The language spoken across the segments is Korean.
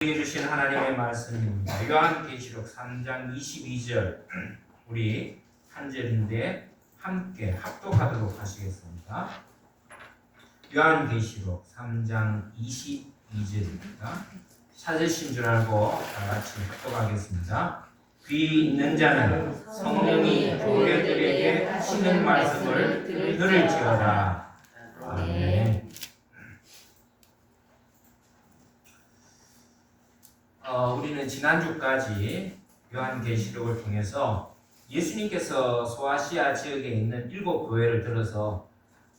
해주신 하나님의 말씀입니다. 요한계시록 3장 22절 우리 한 절인데 함께 합독하도록 하시겠습니다. 요한계시록 3장 22절입니다. 찾으신 줄 알고 다 같이 합독하겠습니다. 귀 있는 자는 성령이 교회들에게 하시는 말씀을 들을지어다. 아멘. 우리는 지난주까지 요한계시록을 통해서 예수님께서 소아시아 지역에 있는 7교회를 들어서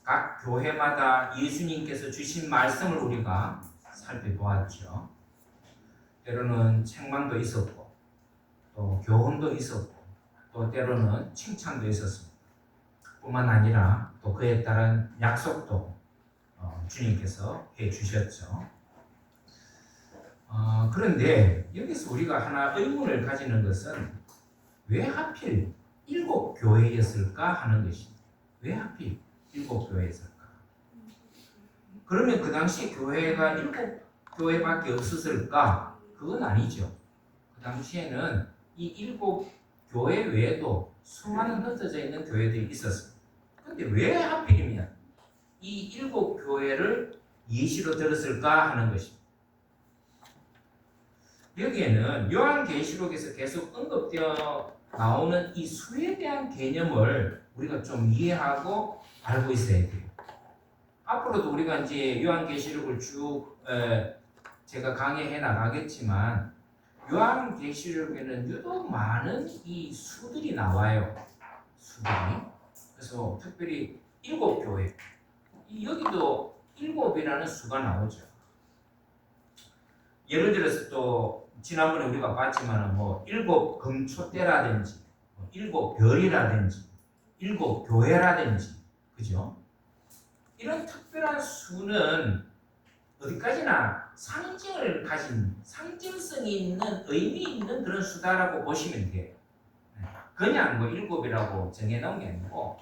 각 교회마다 예수님께서 주신 말씀을 우리가 살펴보았죠. 때로는 책망도 있었고 또 교훈도 있었고 또 때로는 칭찬도 있었습니다. 뿐만 아니라 또 그에 따른 약속도 주님께서 해주셨죠. 그런데 여기서 우리가 하나 의문을 가지는 것은 왜 하필 7교회였을까 하는 것입니다. 왜 하필 7교회였을까? 그러면 그 당시 교회가 7교회밖에 없었을까? 그건 아니죠. 그 당시에는 이 7교회 외에도 수많은 흩어져 있는 교회들이 있었습니다. 그런데 왜 하필이면 이 7교회를 예시로 들었을까 하는 것입니다. 여기에는 요한계시록에서 계속 언급되어 나오는 이 수에 대한 개념을 우리가 좀 이해하고 알고 있어야 돼요. 앞으로도 우리가 이제 요한계시록을 쭉 제가 강의해 나가겠지만 요한계시록에는 유독 많은 이 수들이 나와요. 수들이. 그래서 특별히 7교회. 여기도 7이라는 수가 나오죠. 예를 들어서 또 지난번에 우리가 봤지만 7 금초대라든지 7 별이라든지 7 교회라든지 그죠? 이런 특별한 수는 어디까지나 상징을 가진 상징성이 있는 의미 있는 그런 수다라고 보시면 돼요. 그냥 7이라고 정해놓은 게 아니고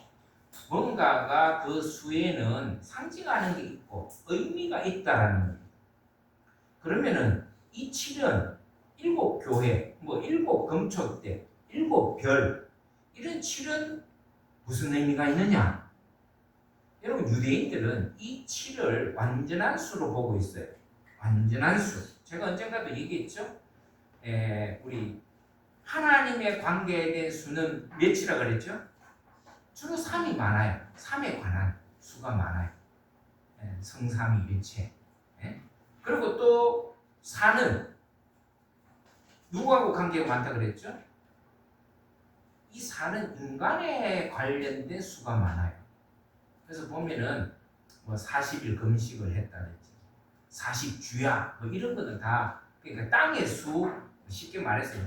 뭔가가 그 수에는 상징하는 게 있고 의미가 있다라는 거예요. 그러면은 이 7은 7교회, 7 금초대, 7 별, 이런 7은 무슨 의미가 있느냐? 여러분, 유대인들은 이 7을 완전한 수로 보고 있어요. 완전한 수. 제가 언젠가도 얘기했죠? 우리 하나님의 관계에 대한 수는 몇이라 그랬죠? 주로 3이 많아요. 3에 관한 수가 많아요. 성삼위 일체. 그리고 또 4는 누구하고 관계가 많다 그랬죠? 이 4는 인간에 관련된 수가 많아요. 그래서 보면은 40일 금식을 했다든지 40주야 이런 거는 다 그러니까 땅의 수, 쉽게 말해서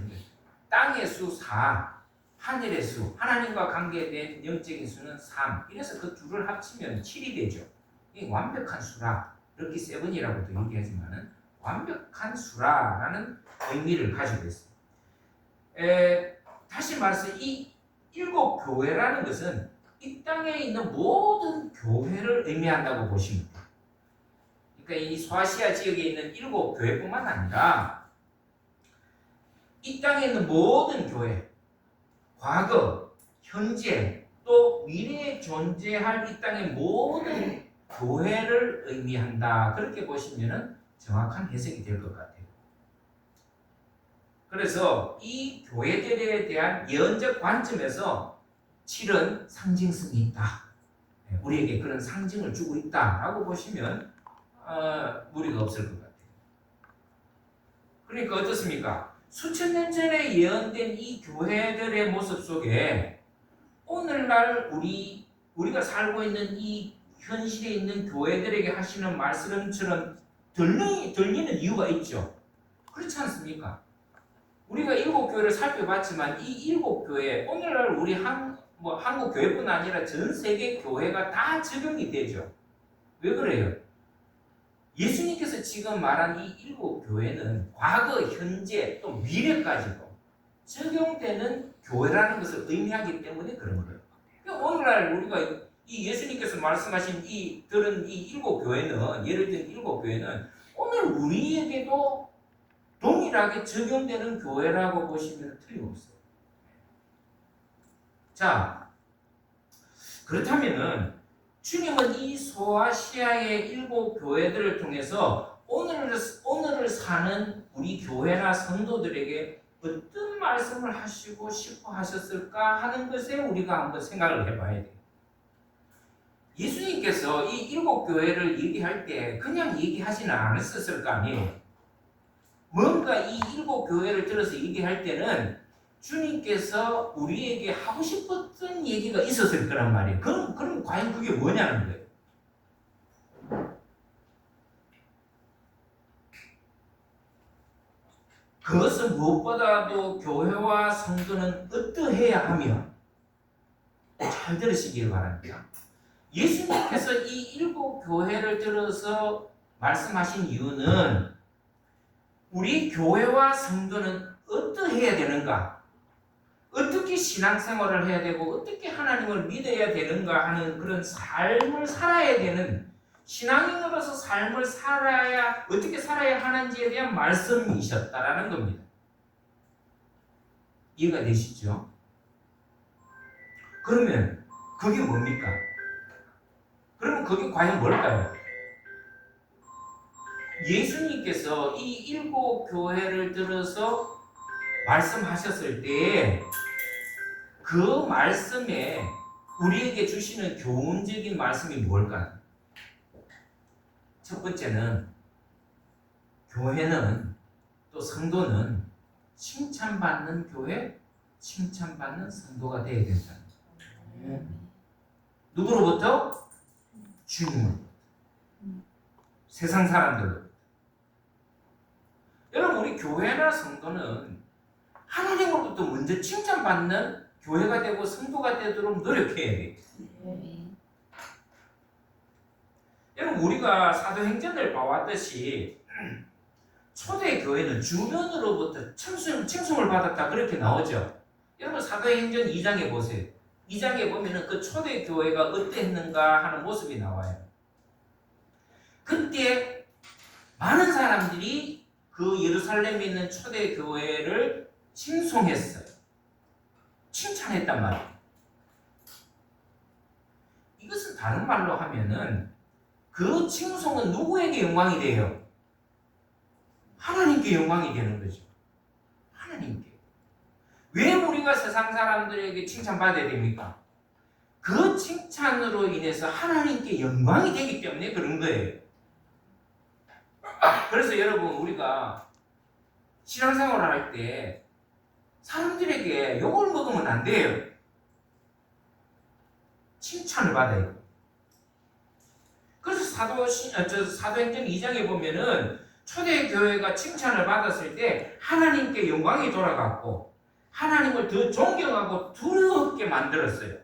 땅의 수 4, 하늘의 수, 하나님과 관계된 영적인 수는 3. 이래서 그 둘을 합치면 7이 되죠. 이게 완벽한 수라. 럭키 세븐이라고도 얘기하지만은 완벽한 수라라는 의미를 가지고 있습니다. 다시 말해서 이 7교회라는 것은 이 땅에 있는 모든 교회를 의미한다고 보시면 돼요. 그러니까 이 소아시아 지역에 있는 7교회뿐만 아니라 이 땅에 있는 모든 교회, 과거, 현재, 또 미래에 존재할 이 땅의 모든 교회를 의미한다. 그렇게 보시면 정확한 해석이 될 것 같아요. 그래서 이 교회들에 대한 예언적 관점에서 7은 상징성이 있다. 우리에게 그런 상징을 주고 있다라고 보시면 무리가 없을 것 같아요. 그러니까 어떻습니까? 수천 년 전에 예언된 이 교회들의 모습 속에 오늘날 우리가 살고 있는 이 현실에 있는 교회들에게 하시는 말씀처럼 들리는 이유가 있죠. 그렇지 않습니까? 우리가 7교회를 살펴봤지만 이 7교회 오늘날 우리 한국 교회뿐 아니라 전 세계 교회가 다 적용이 되죠. 왜 그래요? 예수님께서 지금 말한 이 7교회는 과거, 현재, 또 미래까지도 적용되는 교회라는 것을 의미하기 때문에 그런 거예요. 그러니까 오늘날 우리가 이 예수님께서 말씀하신 들은 이 7교회는 예를 들면 7교회는 오늘 우리에게도 동일하게 적용되는 교회라고 보시면 틀림없어요. 자, 그렇다면은 주님은 이 소아시아의 7 교회들을 통해서 오늘을 사는 우리 교회나 성도들에게 어떤 말씀을 하시고 싶어 하셨을까 하는 것에 우리가 한번 생각을 해봐야 돼요. 예수님께서 이 7 교회를 얘기할 때 그냥 얘기하지는 않았을 거 아니에요. 뭔가 이 7 교회를 들어서 얘기할 때는 주님께서 우리에게 하고 싶었던 얘기가 있었을 거란 말이에요. 그럼 과연 그게 뭐냐는 거예요. 그것은 무엇보다도 교회와 성도는 어떠해야 하며, 잘 들으시길 바랍니다. 예수님께서 이 7 교회를 들어서 말씀하신 이유는 우리 교회와 성도는 어떠해야 되는가, 어떻게 신앙생활을 해야 되고 어떻게 하나님을 믿어야 되는가 하는 그런 삶을 살아야 되는, 신앙인으로서 삶을 살아야 어떻게 살아야 하는지에 대한 말씀이셨다라는 겁니다. 이해가 되시죠? 그러면 그게 뭡니까? 그러면 그게 과연 뭘까요? 예수님께서 이 7 교회를 들어서 말씀하셨을 때 그 말씀에 우리에게 주시는 교훈적인 말씀이 뭘까요? 첫 번째는 교회는, 또 성도는 칭찬받는 교회, 칭찬받는 성도가 되어야 된다. 누구로부터? 주님으로부터. 세상 사람들로부터. 여러분, 우리 교회나 성도는 하나님으로부터 먼저 칭찬받는 교회가 되고 성도가 되도록 노력해야 돼요. 여러분, 우리가 사도행전을 봐왔듯이 초대교회는 주변으로부터 칭송을 받았다 그렇게 나오죠. 여러분, 사도행전 2장에 보세요. 2장에 보면은 그 초대교회가 어땠는가 하는 모습이 나와요. 그때 많은 사람들이 그 예루살렘에 있는 초대교회를 칭송했어요. 칭찬했단 말이에요. 이것은 다른 말로 하면은 그 칭송은 누구에게 영광이 돼요? 하나님께 영광이 되는 거죠. 하나님께. 왜 우리가 세상 사람들에게 칭찬받아야 됩니까? 그 칭찬으로 인해서 하나님께 영광이 되기 때문에 그런 거예요. 그래서 여러분, 우리가 신앙생활을 할 때 사람들에게 욕을 먹으면 안 돼요. 칭찬을 받아야 돼요. 그래서 사도행전 2장에 보면은 초대교회가 칭찬을 받았을 때 하나님께 영광이 돌아갔고 하나님을 더 존경하고 두렵게 만들었어요.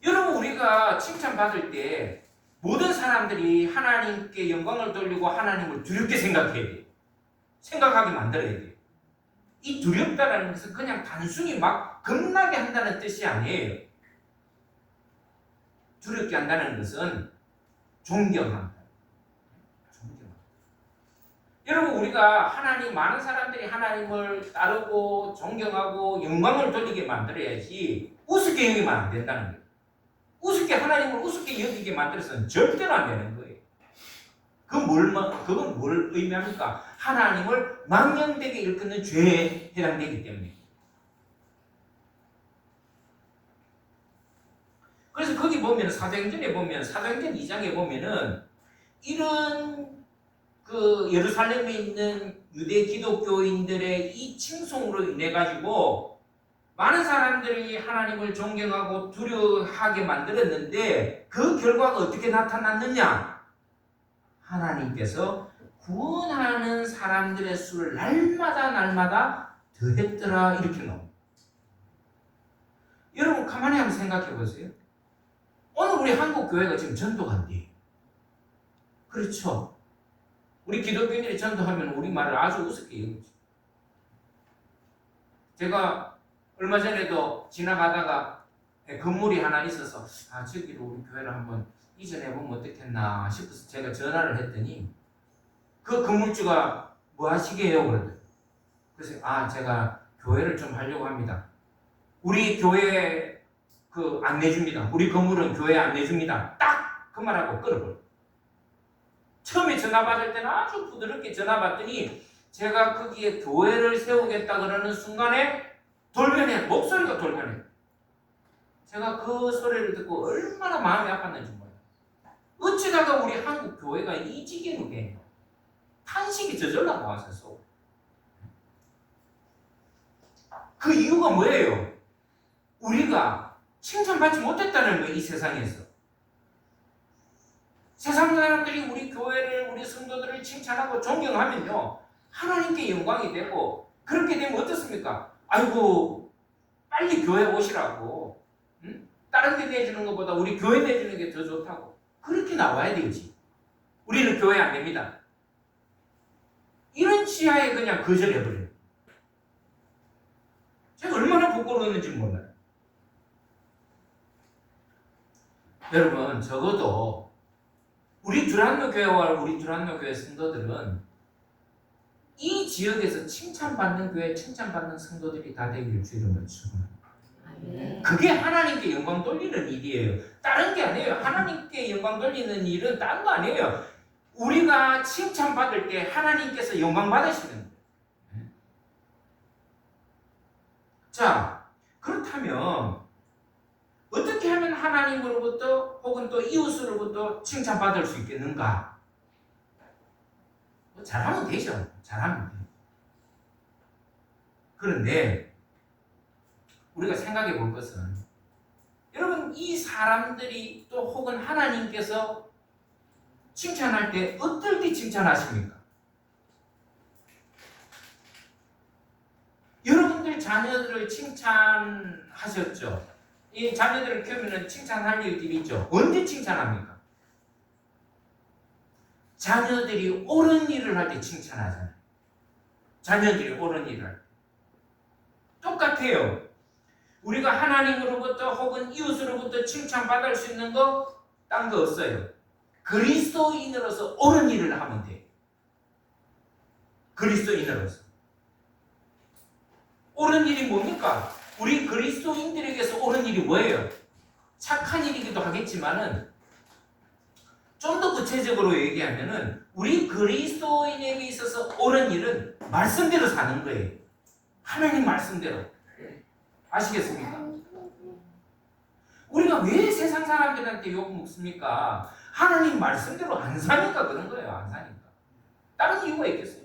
여러분, 우리가 칭찬받을 때 모든 사람들이 하나님께 영광을 돌리고 하나님을 두렵게 생각해야 돼요. 생각하게 만들어야 돼요. 이 두렵다라는 것은 그냥 단순히 막 겁나게 한다는 뜻이 아니에요. 두렵게 한다는 것은 존경한다. 여러분, 우리가 많은 사람들이 하나님을 따르고 존경하고 영광을 돌리게 만들어야지 우습게 여기면 안 된다는 거예요. 우습게 하나님을 우습게 여기게 만들어서는 절대로 안 되는 거예요. 그건 뭘 의미합니까? 하나님을 망령되게 일컫는 죄에 해당되기 때문에. 그래서 거기 보면 사도행전에 보면 사도행전 2장에 보면은 이런 그 예루살렘에 있는 유대 기독교인들의 이 칭송으로 인해 가지고 많은 사람들이 하나님을 존경하고 두려워하게 만들었는데 그 결과가 어떻게 나타났느냐? 하나님께서 구원하는 사람들의 수를 날마다 더했더라, 이렇게 나옵니다. 여러분, 가만히 한번 생각해 보세요. 오늘 우리 한국 교회가 지금 전도한대. 그렇죠? 우리 기독교인들이 전도하면 우리 말을 아주 우습게 여기죠. 제가 얼마 전에도 지나가다가 건물이 하나 있어서 저기로 우리 교회를 한번 이전해 보면 어떻겠나 싶어서 제가 전화를 했더니 그 건물주가 뭐 하시게요? 그러더라고요. 그래서 제가 교회를 좀 하려고 합니다. 우리 교회 안 내줍니다. 우리 건물은 교회 안 내줍니다. 딱 그 말하고 끊어버려. 처음에 전화 받을 때는 아주 부드럽게 전화 받더니 제가 거기에 교회를 세우겠다 그러는 순간에 목소리가 돌변해. 제가 그 소리를 듣고 얼마나 마음이 아팠는지 몰라요. 어찌다가 우리 한국 교회가 이 지경이 돼? 탄식이 저절로 나왔었어. 그 이유가 뭐예요? 우리가 칭찬받지 못했다는 거예요, 이 세상에서. 세상 사람들이 우리 교회를, 우리 성도들을 칭찬하고 존경하면요, 하나님께 영광이 되고, 그렇게 되면 어떻습니까? 아이고, 빨리 교회 오시라고. 응? 다른 데 내주는 것보다 우리 교회 내주는 게 더 좋다고. 그렇게 나와야 되지. 우리는 교회 안 됩니다. 이런 치하에 그냥 거절해버려요. 제가 얼마나 부끄러웠는지 몰라요. 여러분, 적어도 우리 두란노 교회와 우리 두란노 교회 성도들은 이 지역에서 칭찬받는 교회, 칭찬받는 성도들이 다 되기를 주 이름으로 축원합니다. 그게 하나님께 영광 돌리는 일이에요. 다른 게 아니에요. 하나님께 영광 돌리는 일은 다른 거 아니에요. 우리가 칭찬받을 때 하나님께서 영광 받으시는 거예요. 자, 그렇다면 어떻게 하면 하나님으로부터 혹은 또 이웃으로부터 칭찬받을 수 있겠는가? 잘하면 되죠. 잘하면 돼요. 그런데 우리가 생각해 볼 것은, 여러분, 이 사람들이 또 혹은 하나님께서 칭찬할 때 어떨 때 칭찬하십니까? 여러분들 자녀들을 칭찬하셨죠? 이 자녀들을 키우면 칭찬할 일들이 있죠. 언제 칭찬합니까? 자녀들이 옳은 일을 할 때 칭찬하잖아요. 자녀들이 옳은 일을 할 때. 똑같아요. 우리가 하나님으로부터 혹은 이웃으로부터 칭찬받을 수 있는 거 딴 거 없어요. 그리스도인으로서 옳은 일을 하면 돼요. 그리스도인으로서. 옳은 일이 뭡니까? 우리 그리스도인들에게서 옳은 일이 뭐예요? 착한 일이기도 하겠지만은 좀 더 구체적으로 얘기하면은 우리 그리스도인에게 있어서 옳은 일은 말씀대로 사는 거예요. 하나님 말씀대로. 아시겠습니까? 우리가 왜 세상 사람들한테 욕 먹습니까? 하나님 말씀대로 안 사니까 그런 거예요. 안 사니까. 다른 이유가 있겠어요?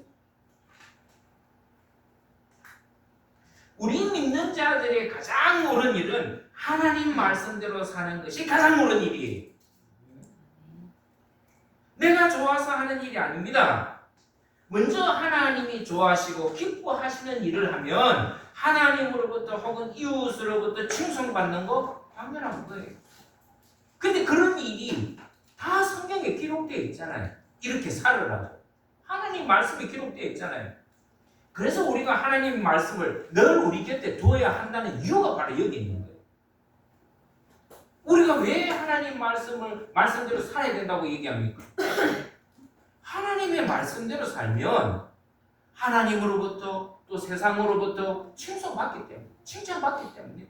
우리 믿는 자들의 가장 옳은 일은 하나님 말씀대로 사는 것이 가장 옳은 일이에요. 내가 좋아서 하는 일이 아닙니다. 먼저 하나님이 좋아하시고 기뻐하시는 일을 하면 하나님으로부터 혹은 이웃으로부터 칭송받는 거 당연한 거예요. 근데 그런 일이 다 성경에 기록되어 있잖아요. 이렇게 살으라고. 하나님 말씀이 기록되어 있잖아요. 그래서 우리가 하나님 말씀을 늘 우리 곁에 두어야 한다는 이유가 바로 여기 있는 거예요. 우리가 왜 하나님 말씀을 말씀대로 살아야 된다고 얘기합니까? 하나님의 말씀대로 살면 하나님으로부터 또 세상으로부터 칭송받기 때문에, 칭찬받기 때문이에요.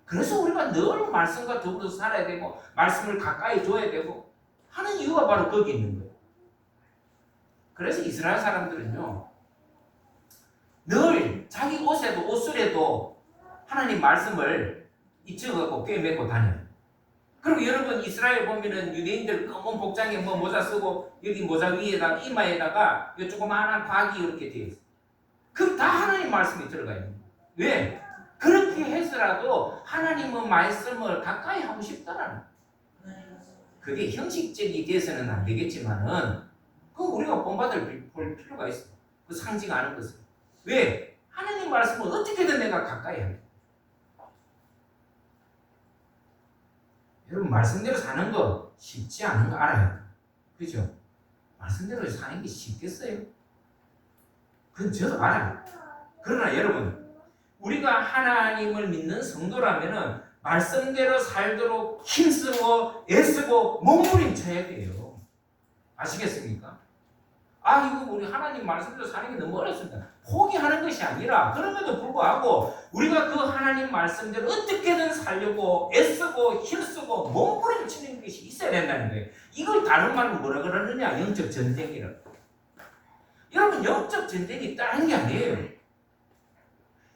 그래서 우리가 늘 말씀과 더불어서 살아야 되고 말씀을 가까이 둬야 되고 하는 이유가 바로 거기 있는 거예요. 그래서 이스라엘 사람들은요, 늘 자기 옷에도 옷술에도 하나님 말씀을 잊혀갖고 꿰매고 다녀요. 그리고 여러분 이스라엘 보면은 유대인들 검은 복장에 뭐 모자 쓰고 여기 모자 위에다가 이마에다가 이 조그마한 과기 이렇게 되어 있어요. 그럼 다 하나님 말씀이 들어가 있는 거예요. 왜? 그렇게 해서라도 하나님의 말씀을 가까이 하고 싶다라는 거예요. 그게 형식적이 돼서는 안 되겠지만은 그건 우리가 본받을 볼 필요가 있어요. 그 상징하는 것은. 왜? 하나님 말씀을 어떻게든 내가 가까이 해야 돼. 여러분 말씀대로 사는 거 쉽지 않은 거 알아요. 그죠? 말씀대로 사는 게 쉽겠어요? 그건 저도 알아요. 그러나 여러분 우리가 하나님을 믿는 성도라면은 말씀대로 살도록 힘쓰고 애쓰고 몸부림쳐야 돼요. 아시겠습니까? 아 이거 우리 하나님 말씀대로 사는 게 너무 어렵습니다. 포기하는 것이 아니라 그럼에도 불구하고 우리가 그 하나님 말씀대로 어떻게든 살려고 애쓰고 힘쓰고 몸부림치는 것이 있어야 된다는 거예요. 이걸 다른 말로 뭐라 그러느냐? 영적 전쟁이라고. 여러분 영적 전쟁이 다른 게 아니에요.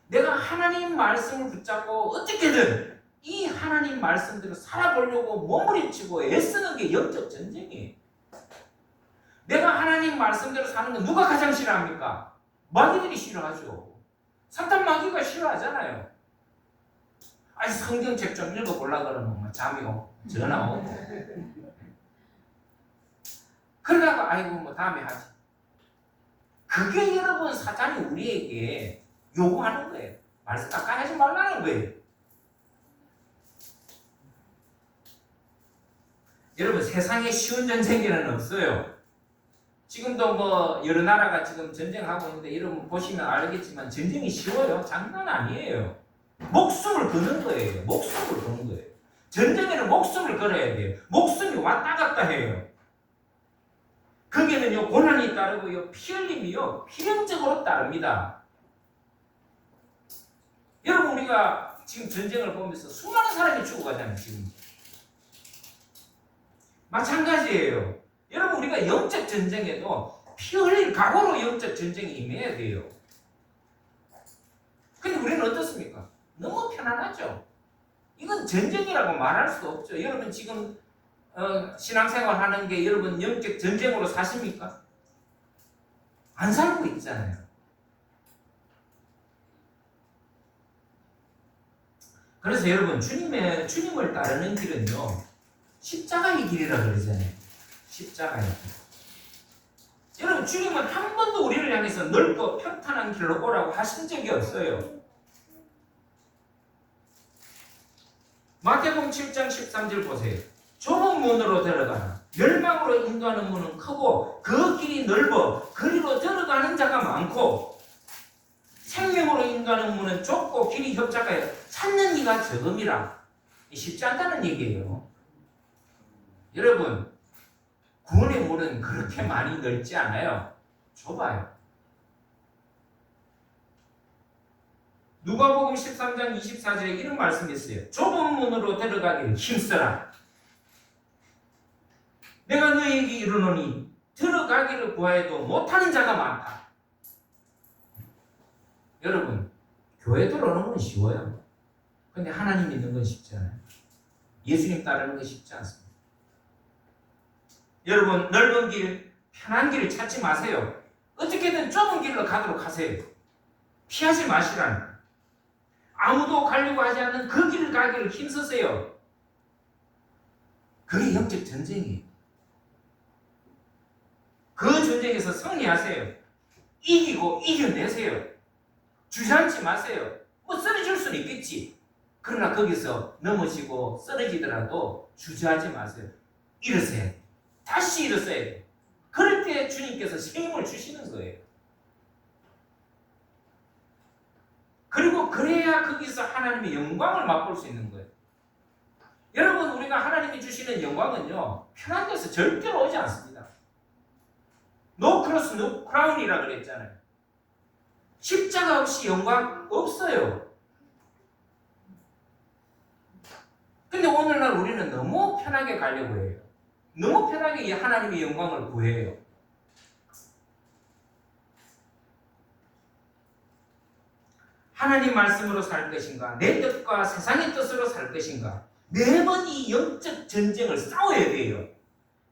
내가 하나님 말씀을 붙잡고 어떻게든 이 하나님 말씀대로 살아보려고 몸부림치고 애쓰는 게 영적 전쟁이에요. 내가 하나님 말씀대로 사는 건 누가 가장 싫어합니까? 마귀들이 싫어하죠. 사탄 마귀가 싫어하잖아요. 아니 성경책 좀 읽어보려고 그러면 뭐 잠이 오고 전화 오고 그러다가 아이고 뭐 다음에 하지. 그게 여러분 사탄이 우리에게 요구하는 거예요. 말씀 가까이 하지 말라는 거예요. 여러분 세상에 쉬운 전쟁기는 없어요. 지금도 뭐 여러 나라가 지금 전쟁하고 있는데 여러분 보시면 알겠지만 전쟁이 쉬워요? 장난 아니에요. 목숨을 거는 거예요. 목숨을 거는 거예요. 전쟁에는 목숨을 걸어야 돼요. 목숨이 왔다 갔다 해요. 거기에는요 고난이 따르고요 피 흘림이요 필연적으로 따릅니다. 여러분 우리가 지금 전쟁을 보면서 수많은 사람이 죽어가잖아요. 지금 마찬가지예요. 여러분 우리가 영적 전쟁에도 피 흘릴 각오로 영적 전쟁에 임해야 돼요. 근데 우리는 어떻습니까? 너무 편안하죠. 이건 전쟁이라고 말할 수 없죠. 여러분 지금 신앙생활 하는 게 여러분 영적 전쟁으로 사십니까? 안 살고 있잖아요. 그래서 여러분 주님을 따르는 길은요 십자가의 길이라 그러잖아요. 십자가의 길. 여러분 주님은 한 번도 우리를 향해서 넓고 평탄한 길로 오라고 하신 적이 없어요. 마태복음 7장 13절 보세요. 좁은 문으로 들어가라. 멸망으로 인도하는 문은 크고 그 길이 넓어 그리로 들어가는 자가 많고 생명으로 인도하는 문은 좁고 길이 협착하여 찾는 이가 적음이라. 쉽지 않다는 얘기예요. 여러분 구원의 문은 그렇게 많이 넓지 않아요. 좁아요. 누가복음 13장 24절에 이런 말씀이 있어요. 좁은 문으로 들어가기를 힘써라. 내가 너에게 이르노니 들어가기를 구하여도 못하는 자가 많다. 여러분 교회 들어오는 건 쉬워요. 근데 하나님 믿는 건 쉽지 않아요. 예수님 따르는 건 쉽지 않습니다. 여러분 넓은 길, 편한 길을 찾지 마세요. 어떻게든 좁은 길로 가도록 하세요. 피하지 마시라는 거예요. 아무도 가려고 하지 않는 그 길을 가기를 힘쓰세요. 그게 영적 전쟁이에요. 그 전쟁에서 승리하세요. 이기고 이겨내세요. 주저앉지 마세요. 뭐 쓰러질 수는 있겠지. 그러나 거기서 넘어지고 쓰러지더라도 주저하지 마세요. 일어서야 돼. 다시 일어서야 돼. 그럴 때 주님께서 새 힘을 주시는 거예요. 그리고 그래야 거기서 하나님의 영광을 맛볼 수 있는 거예요. 여러분 우리가 하나님이 주시는 영광은요 편한 데서 절대로 오지 않습니다. No cross, no crown이라 그랬잖아요. 십자가 없이 영광 없어요. 근데 오늘날 우리는 너무 편하게 가려고 해요. 너무 편하게 하나님의 영광을 구해요. 하나님 말씀으로 살 것인가? 내 뜻과 세상의 뜻으로 살 것인가? 매번 이 영적 전쟁을 싸워야 돼요.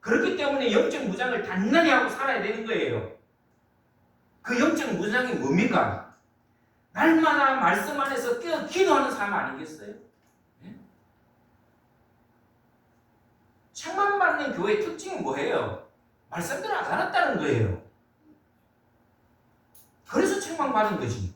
그렇기 때문에 영적 무장을 단단히 하고 살아야 되는 거예요. 그 영적 무장이 뭡니까? 날마다 말씀 안에서 깨어 기도하는 삶 아니겠어요? 네? 책망받는 교회의 특징은 뭐예요? 말씀대로 안 살았다는 거예요. 그래서 책망받은 거지.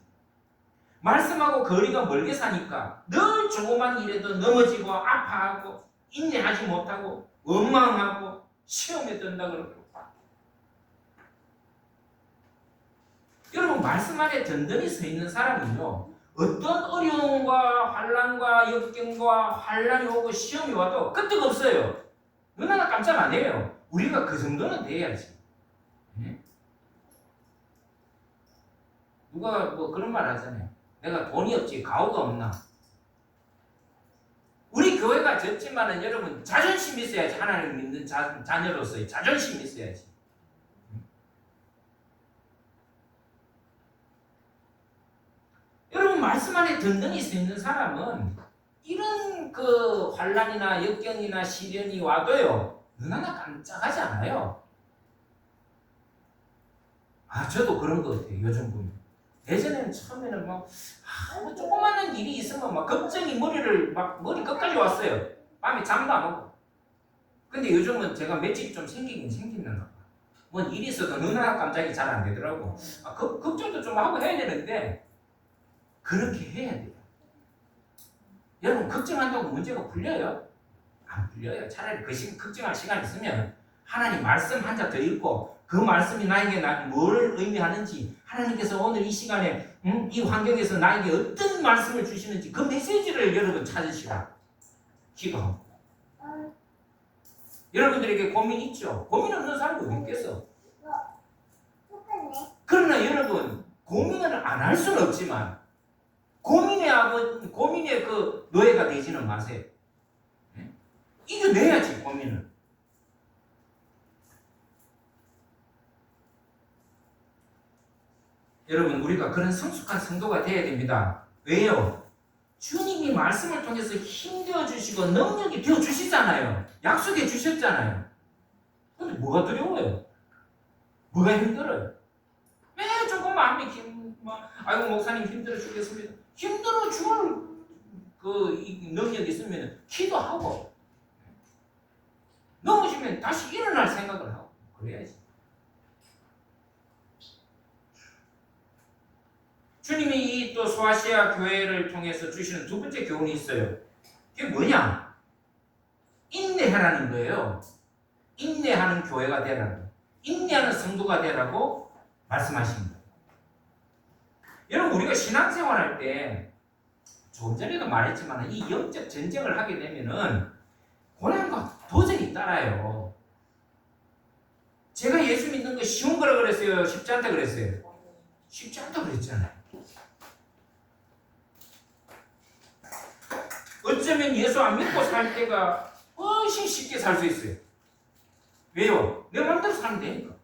말씀하고 거리가 멀게 사니까 늘 조그만 일에도 넘어지고 아파하고 인내하지 못하고 원망하고 시험에 든다 그러고. 여러분 말씀 안에 든든히 서 있는 사람은요 어떤 어려움과 환난과 역경과 환난이 오고 시험이 와도 끄떡 없어요. 누나가 깜짝 안 해요. 우리가 그 정도는 돼야지. 네? 누가 뭐 그런 말 하잖아요. 내가 돈이 없지 가오가 없나. 우리 교회가 졌지만은 여러분 자존심 있어야지. 하나님 믿는 자녀로서의 자존심 있어야지. 여러분 말씀 안에 든든히 서 있는 사람은 이런 그 환난이나 역경이나 시련이 와도요 눈 하나 깜짝하지 않아요. 저도 그런 것 같아요. 요즘 보면 예전에는 처음에는 뭐 조그마한 일이 있으면 막 걱정이 머리 끝까지 왔어요. 밤에 잠도 안 오고. 근데 요즘은 제가 맷집이 좀 생기긴 생기는가 봐. 뭐 일이 있어도 눈 하나 깜짝이 잘 안 되더라고. 걱정도 좀 하고 해야 되는데 그렇게 해야 돼요. 여러분 걱정한다고 문제가 풀려요? 안 풀려요. 차라리 걱정할 시간 있으면 하나님 말씀 한 자 더 읽고 그 말씀이 나에게 뭘 의미하는지 하나님께서 오늘 이 시간에 이 환경에서 나에게 어떤 말씀을 주시는지 그 메시지를 여러분 찾으시라. 기도하고. 여러분들에게 고민 있죠? 고민 없는 사람이 어디 있겠어? 그러나 여러분 고민을 안 할 수는 없지만 고민의 그 노예가 되지는 마세요. 이겨내야지 고민을. 여러분 우리가 그런 성숙한 성도가 되어야 됩니다. 왜요? 주님이 말씀을 통해서 힘되어 주시고 능력이 되어 주시잖아요. 약속해 주셨잖아요. 근데 뭐가 두려워요? 뭐가 힘들어요? 왜 조금 마음이 아이고 목사님 힘들어 죽겠습니다. 힘들어 죽을 그 능력이 있으면 기도하고 넘어지면 다시 일어날 생각을 하고 그래야지. 주님이 이 또 소아시아 교회를 통해서 주시는 두 번째 교훈이 있어요. 그게 뭐냐? 인내하라는 거예요. 인내하는 교회가 되라고. 인내하는 성도가 되라고 말씀하십니다. 여러분 우리가 신앙생활할 때 조금 전에도 말했지만 이 영적 전쟁을 하게 되면은 고난과 도전이 따라요. 제가 예수 믿는 거 쉬운 거라 그랬어요? 쉽지 않다 그랬어요? 쉽지 않다 그랬잖아요. 어쩌면 예수 안 믿고 살 때가 훨씬 쉽게 살 수 있어요. 왜요? 내 마음대로 살면 되니까.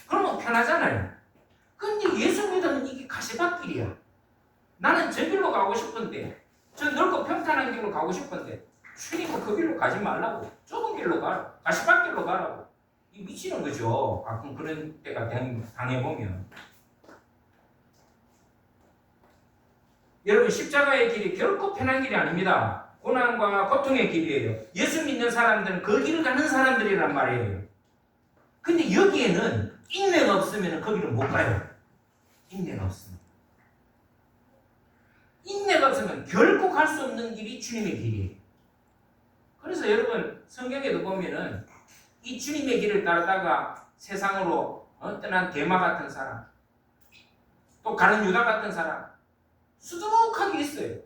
그러면 편하잖아요. 근데 예수 믿으면 이게 가시밭길이야. 나는 저 길로 가고 싶은데, 저 넓고 평탄한 길로 가고 싶은데, 주님은 그 길로 가지 말라고. 좁은 길로 가라. 가시밭길로 가라고. 이 미치는 거죠. 가끔 그런 때가 당해보면. 여러분 십자가의 길이 결코 편한 길이 아닙니다. 고난과 고통의 길이에요. 예수 믿는 사람들은 그 길을 가는 사람들이란 말이에요. 근데 여기에는 인내가 없으면 거기를 못 가요. 인내가 없으면. 인내가 없으면 결코 갈 수 없는 길이 주님의 길이에요. 그래서 여러분 성경에도 보면은 이 주님의 길을 따르다가 세상으로 떠난 대마 같은 사람, 또 가는 유다 같은 사람 수두룩하게 있어요.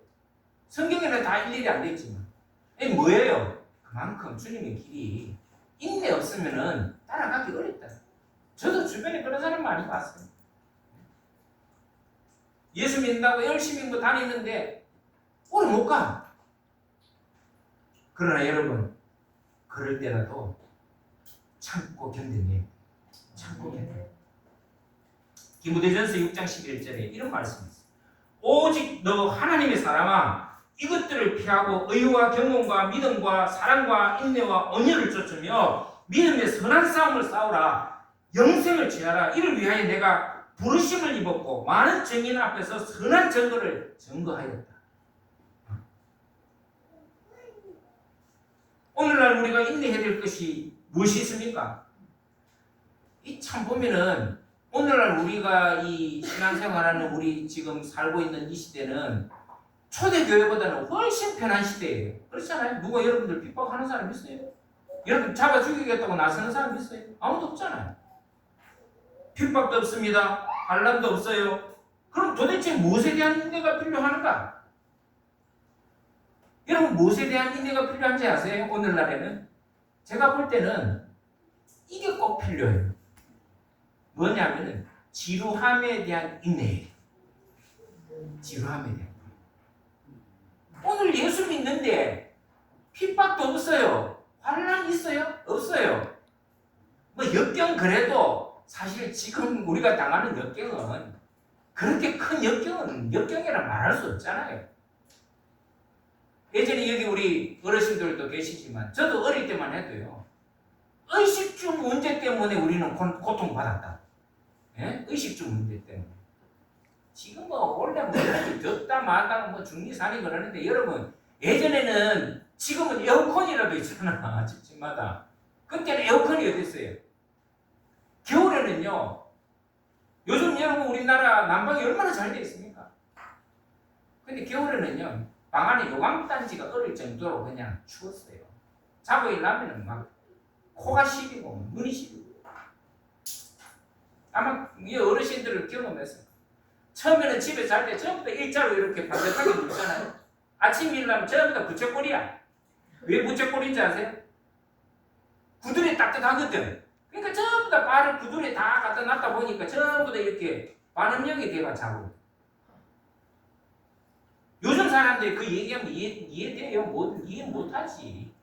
성경에는 다 일일이 안 돼 있지만. 이게 뭐예요? 그만큼 주님의 길이 인내 없으면은 따라가기 어렵다. 저도 주변에 그런 사람 많이 봤어요. 예수 믿는다고 열심히 뭐 다니는데 오래 못 가. 그러나 여러분 그럴 때라도 참고 견뎌내요. 참고 견뎌내요. 디모데전서 6장 11절에 이런 말씀이 있어요. 오직 너 하나님의 사람아 이것들을 피하고 의와 경건과 믿음과 사랑과 인내와 온유를 쫓으며 믿음의 선한 싸움을 싸우라. 영생을 취하라. 이를 위하여 내가 부르심을 입었고 많은 증인 앞에서 선한 증거를 증거하였다. 오늘날 우리가 인내해야 될 것이 무엇이 있습니까? 이 참 보면은 오늘날 우리가 이 신앙생활하는 우리 지금 살고 있는 이 시대는 초대교회보다는 훨씬 편한 시대예요. 그렇잖아요. 누가 여러분들 핍박하는 사람 있어요? 여러분 잡아 죽이겠다고 나서는 사람 있어요? 아무도 없잖아요. 핍박도 없습니다. 반란도 없어요. 그럼 도대체 무엇에 대한 인내가 필요한가? 여러분 무엇에 대한 인내가 필요한지 아세요? 오늘날에는 제가 볼 때는 이게 꼭 필요해요. 뭐냐면은 지루함에 대한 인내예요. 지루함에 대한. 오늘 예수 믿는데 핍박도 없어요. 환난 있어요? 없어요. 뭐 역경 그래도 사실 지금 우리가 당하는 역경은 그렇게 큰 역경이라 말할 수 없잖아요. 예전에 여기 우리 어르신들도 계시지만 저도 어릴 때만 해도요. 의식주 문제 때문에 우리는 고통받았다. 예? 의식주 문제 때문에. 지금 뭐 원래 뭐 덥다 마다 뭐 중리산이 그러는데 여러분 예전에는 지금은 에어컨이라도 있잖아 집집마다. 그때는 에어컨이 어디 있어요? 겨울에는요. 요즘 여러분 우리나라 난방이 얼마나 잘 되어 있습니까? 근데 겨울에는요. 방 안에 요강단지가 어릴 정도로 그냥 추웠어요. 자고 일어나면은 막 코가 시리고 눈이 시리고. 아마 이 어르신들을 경험했어요. 처음에는 집에 잘 때 전부 다 일자로 이렇게 반듯하게 눕잖아요. 아침 일어나면 전부 다 부채꼴이야. 왜 부채꼴인지 아세요? 구들이 따뜻하거든. 그러니까 전부 다 발을 구들에 다 갖다 놨다 보니까 전부 다 이렇게 반응력이 돼가 자고. 요즘 사람들이 그 얘기하면 이해돼요? 이해 못하지.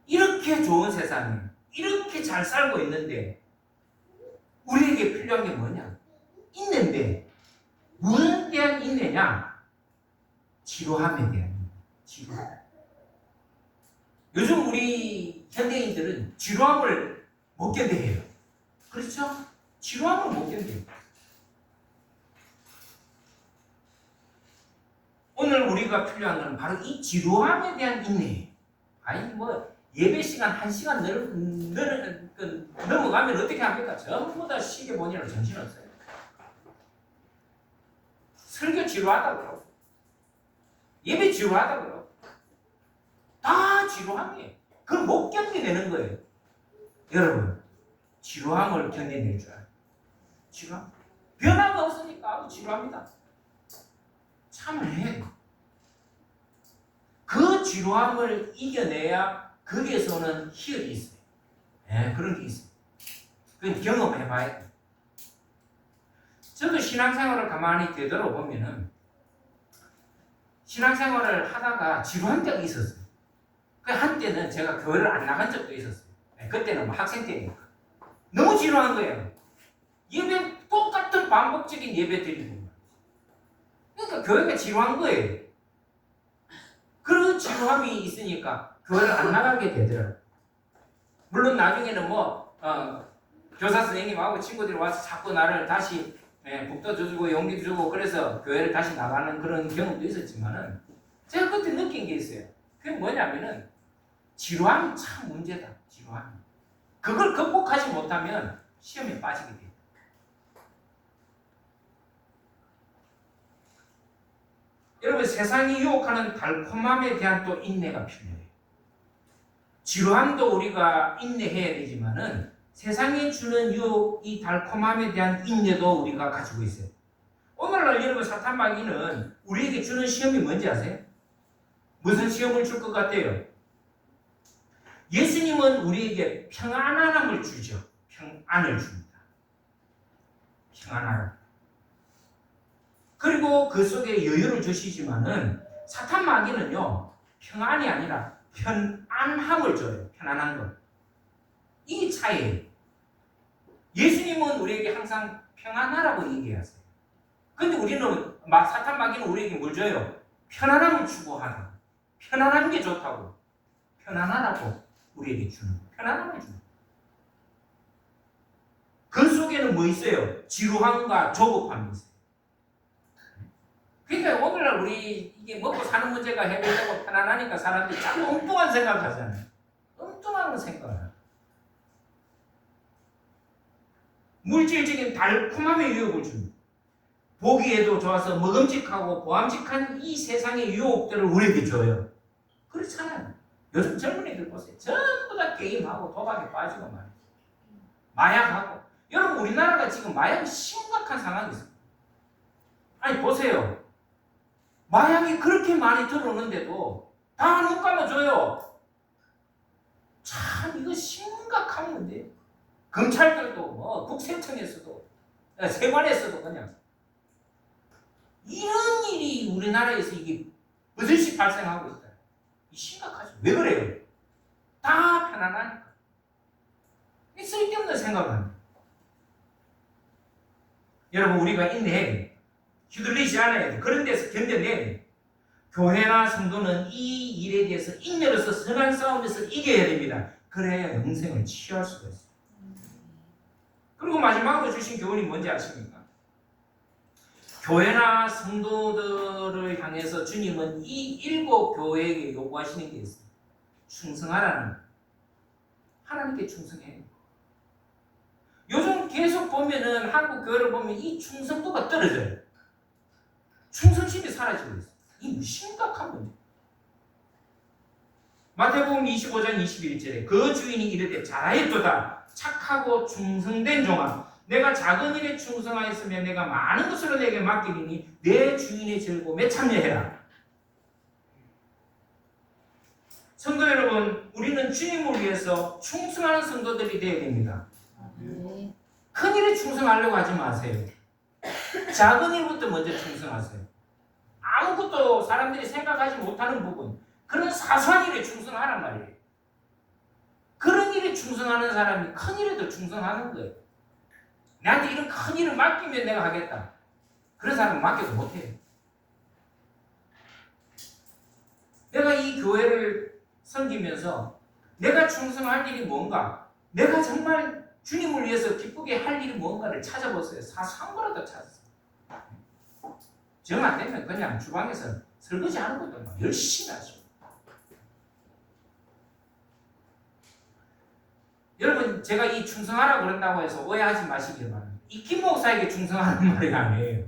이렇게 좋은 세상에 이렇게 잘 살고 있는데 우리에게 필요한 게 뭐냐? 인내인데 무엇에 대한 인내냐? 지루함에 대한 인내. 지루함. 요즘 우리 현대인들은 지루함을 못 견뎌해요. 그렇죠? 지루함을 못 견뎌요. 오늘 우리가 필요한 건 바로 이 지루함에 대한 인내예요. 아니 뭐 예배 시간 1시간 넘어가면 어떻게 합니까? 전부 다 시계 보느라 정신없어요. 설교 지루하다 그러고 예배 지루하다 그러고 다 지루함이에요. 그걸 못 견뎌내는 거예요. 여러분 지루함을 견뎌낼 줄 알아요. 지루함. 변화가 없으니까 지루합니다. 참을 해요. 그 지루함을 이겨내야 거기에서는 희열이 있어요. 네, 그런 게 있어요. 그건 경험해봐야 돼요. 저도 신앙생활을 가만히 되돌아보면은 신앙생활을 하다가 지루한 적이 있었어요. 그 한때는 제가 교회를 안 나간 적도 있었어요. 네, 그때는 뭐 학생 때니까. 너무 지루한 거예요. 예배 똑같은 반복적인 예배 드리는 거예요. 그러니까 교회가 지루한 거예요. 그런 지루함이 있으니까 교회를 안 나가게 되더라고요. 물론 나중에는 교사 선생님하고 친구들이 와서 자꾸 나를 다시 북도 주고 용기도 주고 그래서 교회를 다시 나가는 그런 경험도 있었지만은 제가 그때 느낀 게 있어요. 그게 뭐냐면은 지루함이 참 문제다. 지루함. 그걸 극복하지 못하면 시험에 빠지게 돼요. 여러분 세상이 유혹하는 달콤함에 대한 또 인내가 필요해요. 지루함도 우리가 인내해야 되지만은 세상이 주는 유혹, 이 달콤함에 대한 인내도 우리가 가지고 있어요. 오늘날 여러분 사탄 마귀는 우리에게 주는 시험이 뭔지 아세요? 무슨 시험을 줄 것 같아요? 예수님은 우리에게 평안함을 주죠. 평안을 줍니다. 평안함. 그리고 그 속에 여유를 주시지만은 사탄 마귀는요 평안이 아니라 편안함을 줘요. 편안한 것. 이 차이예요. 예수님은 우리에게 항상 평안하라고 얘기하세요. 근데 우리는 사탄 마귀는 우리에게 뭘 줘요? 편안함을 추구하라. 편안한 게 좋다고. 편안하라고 우리에게 주는 거. 편안함을 주는 거. 그 속에는 뭐 있어요? 지루함과 조급함이 있어요. 그러니까 오늘날 우리 이게 먹고 사는 문제가 해결되고 편안하니까 사람들이 자꾸 엉뚱한 생각을 하잖아요. 엉뚱한 생각을 해요. 물질적인 달콤함의 유혹을 줍니다. 보기에도 좋아서 먹음직하고 보암직한 이 세상의 유혹들을 우리에게 줘요. 그렇잖아요. 요즘 젊은이들 보세요. 전부 다 게임하고 도박에 빠지고 말이죠. 마약하고. 여러분 우리나라가 지금 마약이 심각한 상황이 있어요. 아니 보세요. 마약이 그렇게 많이 들어오는데도 다 눈 감아줘요. 참 이거 심각한 문제예요. 검찰들도 뭐 국세청에서도 세관에서도 그냥 이런 일이 우리나라에서 이게 버젓이 발생하고 있다. 심각하죠. 왜 그래요? 다 편안하니까. 쓸데없는 생각을 합니다. 여러분 우리가 인내해야 돼. 휘둘리지 않아야 돼. 그런 데서 견뎌내야 돼. 교회나 성도는 이 일에 대해서 인내로서 선한 싸움에서 이겨야 됩니다. 그래야 영생을 취할 수가 있어요. 그리고 마지막으로 주신 교훈이 뭔지 아십니까? 교회나 성도들을 향해서 주님은 이 7 교회에게 요구하시는 게 있어요. 충성하라는 거예요. 하나님께 충성해요. 요즘 계속 보면은 한국 교회를 보면 이 충성도가 떨어져요. 충성심이 사라지고 있어요. 이 심각한 문제. 마태복음 25장 21절에 그 주인이 이르되 잘하였도다 착하고 충성된 종아 내가 작은 일에 충성하였으면 내가 많은 것으로 내게 맡기리니 내 주인의 즐거움에 참여해라. 성도 여러분, 우리는 주님을 위해서 충성하는 성도들이 되어야 됩니다. 큰 일에 충성하려고 하지 마세요. 작은 일부터 먼저 충성하세요. 아무것도 사람들이 생각하지 못하는 부분, 그런 사소한 일에 충성하란 말이에요. 그런 일에 충성하는 사람이 큰 일에도 충성하는 거예요. 나한테 이런 큰 일을 맡기면 내가 하겠다. 그런 사람은 맡겨도 못해요. 내가 이 교회를 섬기면서 내가 충성할 일이 뭔가, 내가 정말 주님을 위해서 기쁘게 할 일이 뭔가를 찾아보세요. 사소한 거라도 찾았어요. 정 안 되면 그냥 주방에서 설거지 하는 것도 막 열심히 하죠. 여러분, 제가 이 충성하라고 그런다고 해서 오해하지 마시길 바랍니다. 이 김 목사에게 충성하는 말이 아니에요.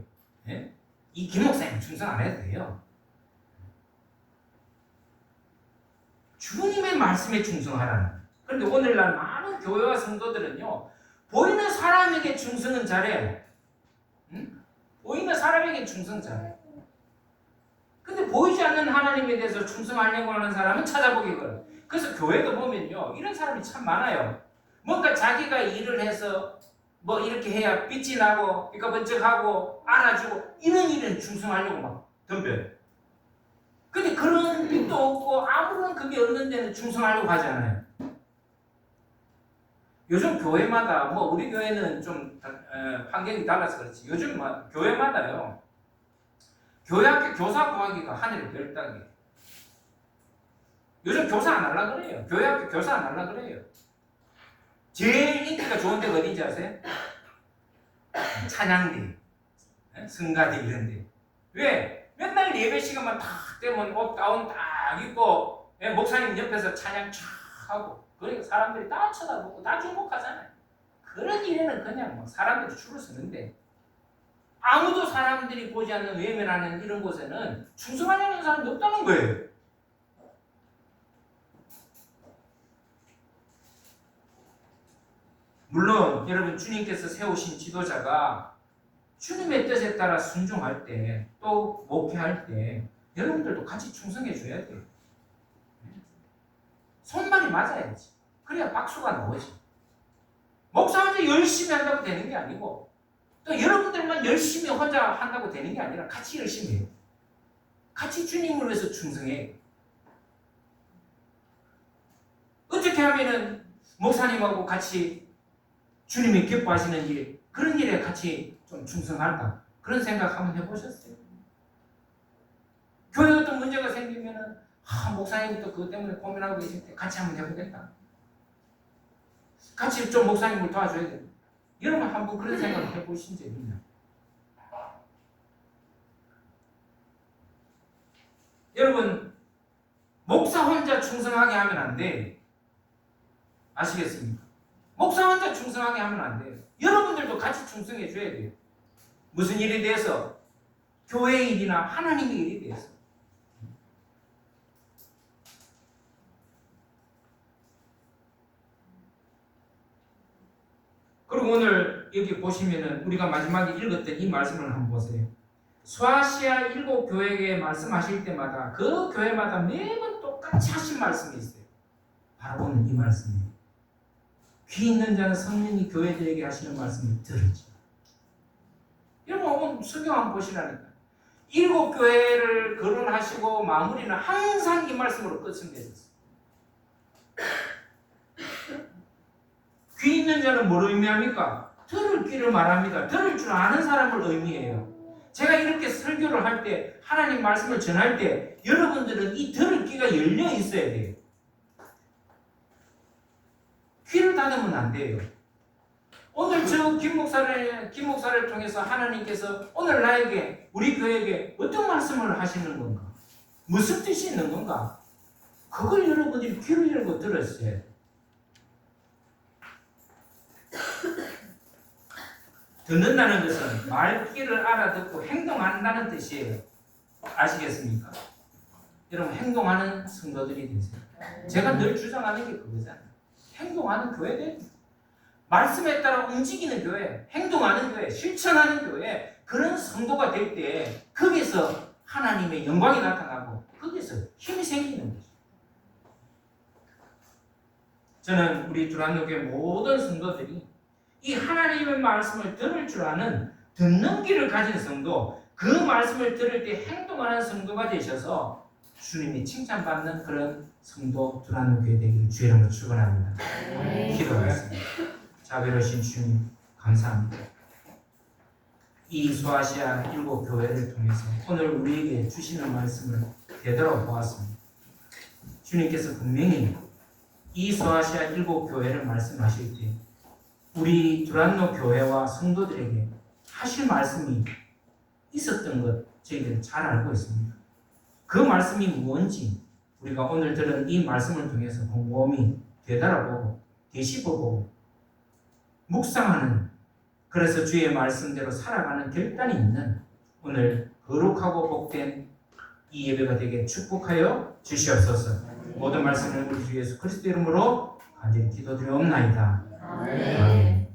예? 이 김 목사에게 충성 안 해도 돼요. 주님의 말씀에 충성하라는 거예요. 그런데 오늘날 많은 교회와 성도들은요, 보이는 사람에게 충성은 잘해요. 응? 보이는 사람에게 충성 잘해요. 근데 보이지 않는 하나님에 대해서 충성하려고 하는 사람은 찾아보기 어려워요. 그래서 교회도 보면요, 이런 사람이 참 많아요. 뭔가 자기가 일을 해서 뭐 이렇게 해야 빛이 나고 그러니까 번쩍하고 알아주고 이런 일은 충성하려고 막 덤벼요. 근데 그런 빛도 없고 아무런 그게 없는 데는 충성하려고 하지 않아요. 요즘 교회마다 뭐 우리 교회는 좀 환경이 달라서 그렇지 요즘 교회마다요 교회학교 교사 구하기가 하늘의 별 따기. 요즘 교사 안 하려고 그래요. 교회학교 교사 안 하려고 그래요. 제일 인기가 좋은 데가 어딘지 아세요? 찬양대, 성가대 이런 데. 왜? 맨날 예배 시간만 탁 되면 옷 가운 딱 입고 목사님 옆에서 찬양 쫙 하고 그러니까 사람들이 다 쳐다보고 다 주목하잖아요. 그런 일에는 그냥 막 사람들이 줄을 서는데 아무도 사람들이 보지 않는 외면하는 이런 곳에는 충성하려는 사람이 없다는 거예요. 물론 여러분 주님께서 세우신 지도자가 주님의 뜻에 따라 순종할 때 또 목회할 때 여러분들도 같이 충성해 줘야 돼요. 손발이 맞아야지. 그래야 박수가 나오지. 목사 혼자 열심히 한다고 되는 게 아니고 또 여러분들만 열심히 혼자 한다고 되는 게 아니라 같이 열심히 해요. 같이 주님을 위해서 충성해. 어떻게 하면은 목사님하고 같이 주님이 기뻐하시는 일, 그런 일에 같이 좀 충성할까? 그런 생각 한번 해보셨어요? 교회 어떤 문제가 생기면은 목사님도 그것 때문에 고민하고 계실 때 같이 한번 해보겠다. 같이 좀 목사님을 도와줘야 돼. 여러분 한번 그런 생각을 해보신 적 있나요? 여러분 목사 혼자 충성하게 하면 안 돼. 아시겠습니까? 목사 혼자 충성하게 하면 안 돼요. 여러분들도 같이 충성해 줘야 돼요. 무슨 일에 대해서? 교회 일이나 하나님의 일에 대해서. 그리고 오늘 여기 보시면은 우리가 마지막에 읽었던 이 말씀을 한번 보세요. 소아시아 7 교회에 말씀하실 때마다 그 교회마다 매번 똑같이 하신 말씀이 있어요. 바로 오늘 이 말씀이에요. 귀 있는 자는 성령이 교회들에게 하시는 말씀을 들으지. 여러분 성경 한번 보시라니까. 7 교회를 거론하시고 마무리는 항상 이 말씀으로 끝은 되셨어요. 귀 있는 자는 뭘 의미합니까? 들을 귀를 말합니다. 들을 줄 아는 사람을 의미해요. 제가 이렇게 설교를 할 때, 하나님 말씀을 전할 때 여러분들은 이 들을 귀가 열려 있어야 돼요. 귀를 닫으면 안 돼요. 오늘 저 김 목사를 통해서 하나님께서 오늘 나에게, 우리 교회에게 어떤 말씀을 하시는 건가? 무슨 뜻이 있는 건가? 그걸 여러분들이 귀를 열고 들었어야 돼요. 듣는다는 것은 말귀를 알아듣고 행동한다는 뜻이에요. 아시겠습니까? 여러분 행동하는 성도들이 되세요. 제가 늘 주장하는 게 그거잖아요. 행동하는 교회들, 말씀에 따라 움직이는 교회, 행동하는 교회, 실천하는 교회, 그런 성도가 될 때 거기서 하나님의 영광이 나타나고 거기서 힘이 생기는 거죠. 저는 우리 두란노교회 모든 성도들이 이 하나님의 말씀을 들을 줄 아는 듣는 귀를 가진 성도, 그 말씀을 들을 때 행동하는 성도가 되셔서 주님이 칭찬받는 그런 성도 두란노교회 되기를 주의 이름으로 축원합니다. 기도하겠습니다. 자비로우신 주님 감사합니다. 이 소아시아 7 교회를 통해서 오늘 우리에게 주시는 말씀을 되돌아보았습니다. 주님께서 분명히 이 소아시아 7 교회를 말씀하실 때 우리 두란노 교회와 성도들에게 하실 말씀이 있었던 것 저희들은 잘 알고 있습니다. 그 말씀이 무엇인지 우리가 오늘 들은 이 말씀을 통해서 곰곰이 되돌아보고 되짚어보고 묵상하는, 그래서 주의 말씀대로 살아가는 결단이 있는 오늘 거룩하고 복된 이 예배가 되게 축복하여 주시옵소서. 모든 말씀을 우리 주 예수 그리스도 이름으로 간절히 기도드리옵나이다. 아멘.